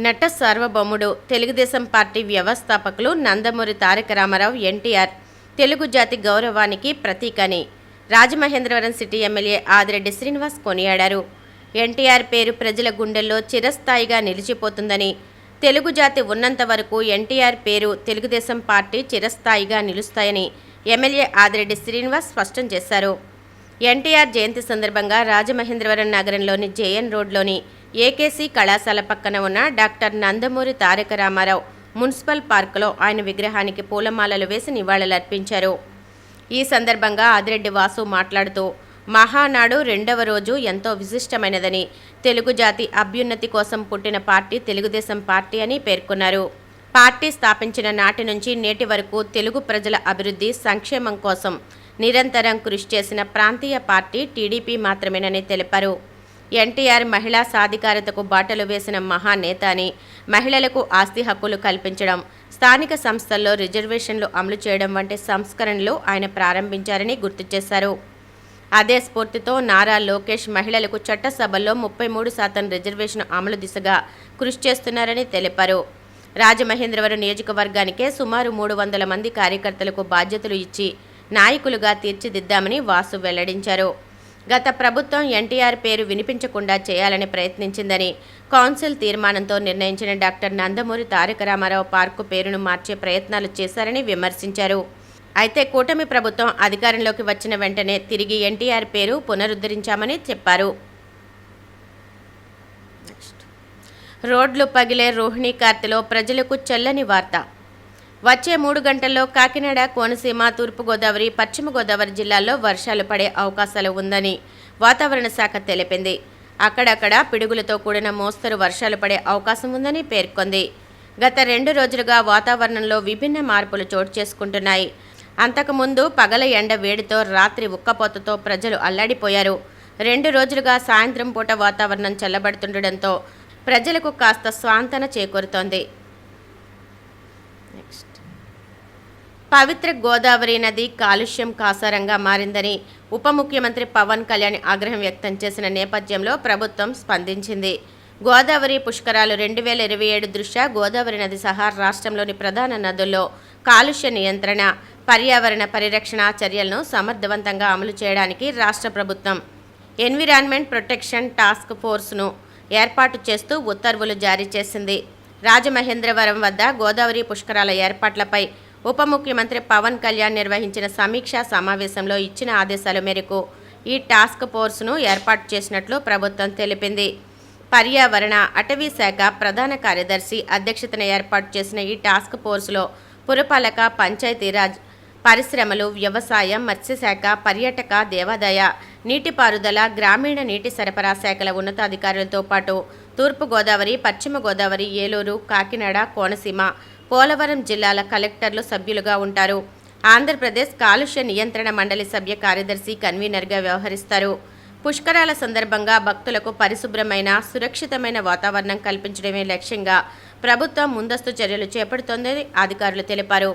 నట సార్వభౌముడు తెలుగుదేశం పార్టీ వ్యవస్థాపకులు నందమూరి తారక రామారావు ఎన్టీఆర్ తెలుగు జాతి గౌరవానికి ప్రతీకని రాజమహేంద్రవరం సిటీ ఎమ్మెల్యే ఆదిరెడ్డి శ్రీనివాస్ కొనియాడారు. ఎన్టీఆర్ పేరు ప్రజల గుండెల్లో చిరస్థాయిగా నిలిచిపోతుందని, తెలుగు జాతి ఉన్నంత వరకు ఎన్టీఆర్ పేరు, తెలుగుదేశం పార్టీ చిరస్థాయిగా నిలుస్తాయని ఎమ్మెల్యే ఆదిరెడ్డి శ్రీనివాస్ స్పష్టం చేశారు. ఎన్టీఆర్ జయంతి సందర్భంగా రాజమహేంద్రవరం నగరంలోని జేఎన్ రోడ్లోని ఏకేసీ కళాశాల పక్కన ఉన్న డాక్టర్ నందమూరి తారక రామారావు మున్సిపల్ పార్కులో ఆయన విగ్రహానికి పూలమాలలు వేసి నివాళులర్పించారు. ఈ సందర్భంగా ఆదిరెడ్డి వాసు మాట్లాడుతూ, మహానాడు రెండవ రోజు ఎంతో విశిష్టమైనదని, తెలుగు జాతి అభ్యున్నతి కోసం పుట్టిన పార్టీ తెలుగుదేశం పార్టీ అని పేర్కొన్నారు. పార్టీ స్థాపించిన నాటి నుంచి నేటి వరకు తెలుగు ప్రజల అభివృద్ధి, సంక్షేమం కోసం నిరంతరం కృషి చేసిన ప్రాంతీయ పార్టీ టీడీపీ మాత్రమేనని తెలిపారు. ఎన్టీఆర్ మహిళా సాధికారతకు బాటలు వేసిన మహానేత అని, మహిళలకు ఆస్తి హక్కులు కల్పించడం, స్థానిక సంస్థల్లో రిజర్వేషన్లు అమలు చేయడం వంటి సంస్కరణలు ఆయన ప్రారంభించారని గుర్తు చేశారు. అదే స్ఫూర్తితో నారా లోకేష్ మహిళలకు చట్టసభల్లో 33% రిజర్వేషన్ అమలు దిశగా కృషి చేస్తున్నారని తెలిపారు. రాజమహేంద్రవరం నియోజకవర్గానికే సుమారు 300 మంది కార్యకర్తలకు బాధ్యతలు ఇచ్చి నాయకులుగా తీర్చిదిద్దామని వాసు వెల్లడించారు. గత ప్రభుత్వం ఎన్టీఆర్ పేరు వినిపించకుండా చేయాలని ప్రయత్నించిందని, కౌన్సిల్ తీర్మానంతో నిర్ణయించిన డాక్టర్ నందమూరి తారక రామారావు పార్కు పేరును మార్చే ప్రయత్నాలు చేశారని విమర్శించారు. అయితే కూటమి ప్రభుత్వం అధికారంలోకి వచ్చిన వెంటనే తిరిగి ఎన్టీఆర్ పేరు పునరుద్ధరించామని చెప్పారు. రోడ్లు పగిలే రోహిణీ కార్తెలో ప్రజలకు చల్లని వార్త. వచ్చే 3 గంటల్లో కాకినాడ, కోనసీమ, తూర్పుగోదావరి, పశ్చిమ గోదావరి జిల్లాల్లో వర్షాలు పడే అవకాశాలు ఉందని వాతావరణ శాఖ తెలిపింది. అక్కడక్కడ పిడుగులతో కూడిన మోస్తరు వర్షాలు పడే అవకాశం ఉందని పేర్కొంది. గత 2 రోజులుగా వాతావరణంలో విభిన్న మార్పులు చోటు చేసుకుంటున్నాయి. అంతకుముందు పగల ఎండ వేడితో, రాత్రి ఉక్కపోతతో ప్రజలు అల్లాడిపోయారు. 2 రోజులుగా సాయంత్రం పూట వాతావరణం చల్లబడుతుండటంతో ప్రజలకు కాస్త స్వాంతన చేకూరుతోంది. పవిత్ర గోదావరి నది కాలుష్యం కాసారంగా మారిందని ఉప ముఖ్యమంత్రి పవన్ కళ్యాణ్ ఆగ్రహం వ్యక్తం చేసిన నేపథ్యంలో ప్రభుత్వం స్పందించింది. గోదావరి పుష్కరాలు 2027 దృష్ట్యా గోదావరి నది సహా రాష్ట్రంలోని ప్రధాన నదుల్లో కాలుష్య నియంత్రణ, పర్యావరణ పరిరక్షణ చర్యలను సమర్థవంతంగా అమలు చేయడానికి రాష్ట్ర ప్రభుత్వం ఎన్విరాన్మెంట్ ప్రొటెక్షన్ టాస్క్ ఫోర్స్ను ఏర్పాటు చేస్తూ ఉత్తర్వులు జారీ చేసింది. రాజమహేంద్రవరం వద్ద గోదావరి పుష్కరాల ఏర్పాట్లపై ఉప ముఖ్యమంత్రి పవన్ కళ్యాణ్ నిర్వహించిన సమీక్షా సమావేశంలో ఇచ్చిన ఆదేశాల మేరకు ఈ టాస్క్ ఫోర్స్ను ఏర్పాటు చేసినట్లు ప్రభుత్వం తెలిపింది. పర్యావరణ, అటవీ శాఖ ప్రధాన కార్యదర్శి అధ్యక్షతన ఏర్పాటు చేసిన ఈ టాస్క్ ఫోర్సులో పురపాలక, పంచాయతీరాజ్, పరిశ్రమలు, వ్యవసాయం, మత్స్యశాఖ, పర్యాటక, దేవాదాయ, నీటిపారుదల, గ్రామీణ నీటి సరఫరా శాఖల ఉన్నతాధికారులతో పాటు తూర్పుగోదావరి, పశ్చిమ గోదావరి, ఏలూరు, కాకినాడ, కోనసీమ, పోలవరం జిల్లాల కలెక్టర్లు సభ్యులుగా ఉంటారు. ఆంధ్రప్రదేశ్ కాలుష్య నియంత్రణ మండలి సభ్య కార్యదర్శి కన్వీనర్గా వ్యవహరిస్తారు. పుష్కరాల సందర్భంగా భక్తులకు పరిశుభ్రమైన, సురక్షితమైన వాతావరణం కల్పించడమే లక్ష్యంగా ప్రభుత్వం ముందస్తు చర్యలు చేపడుతోందని అధికారులు తెలిపారు.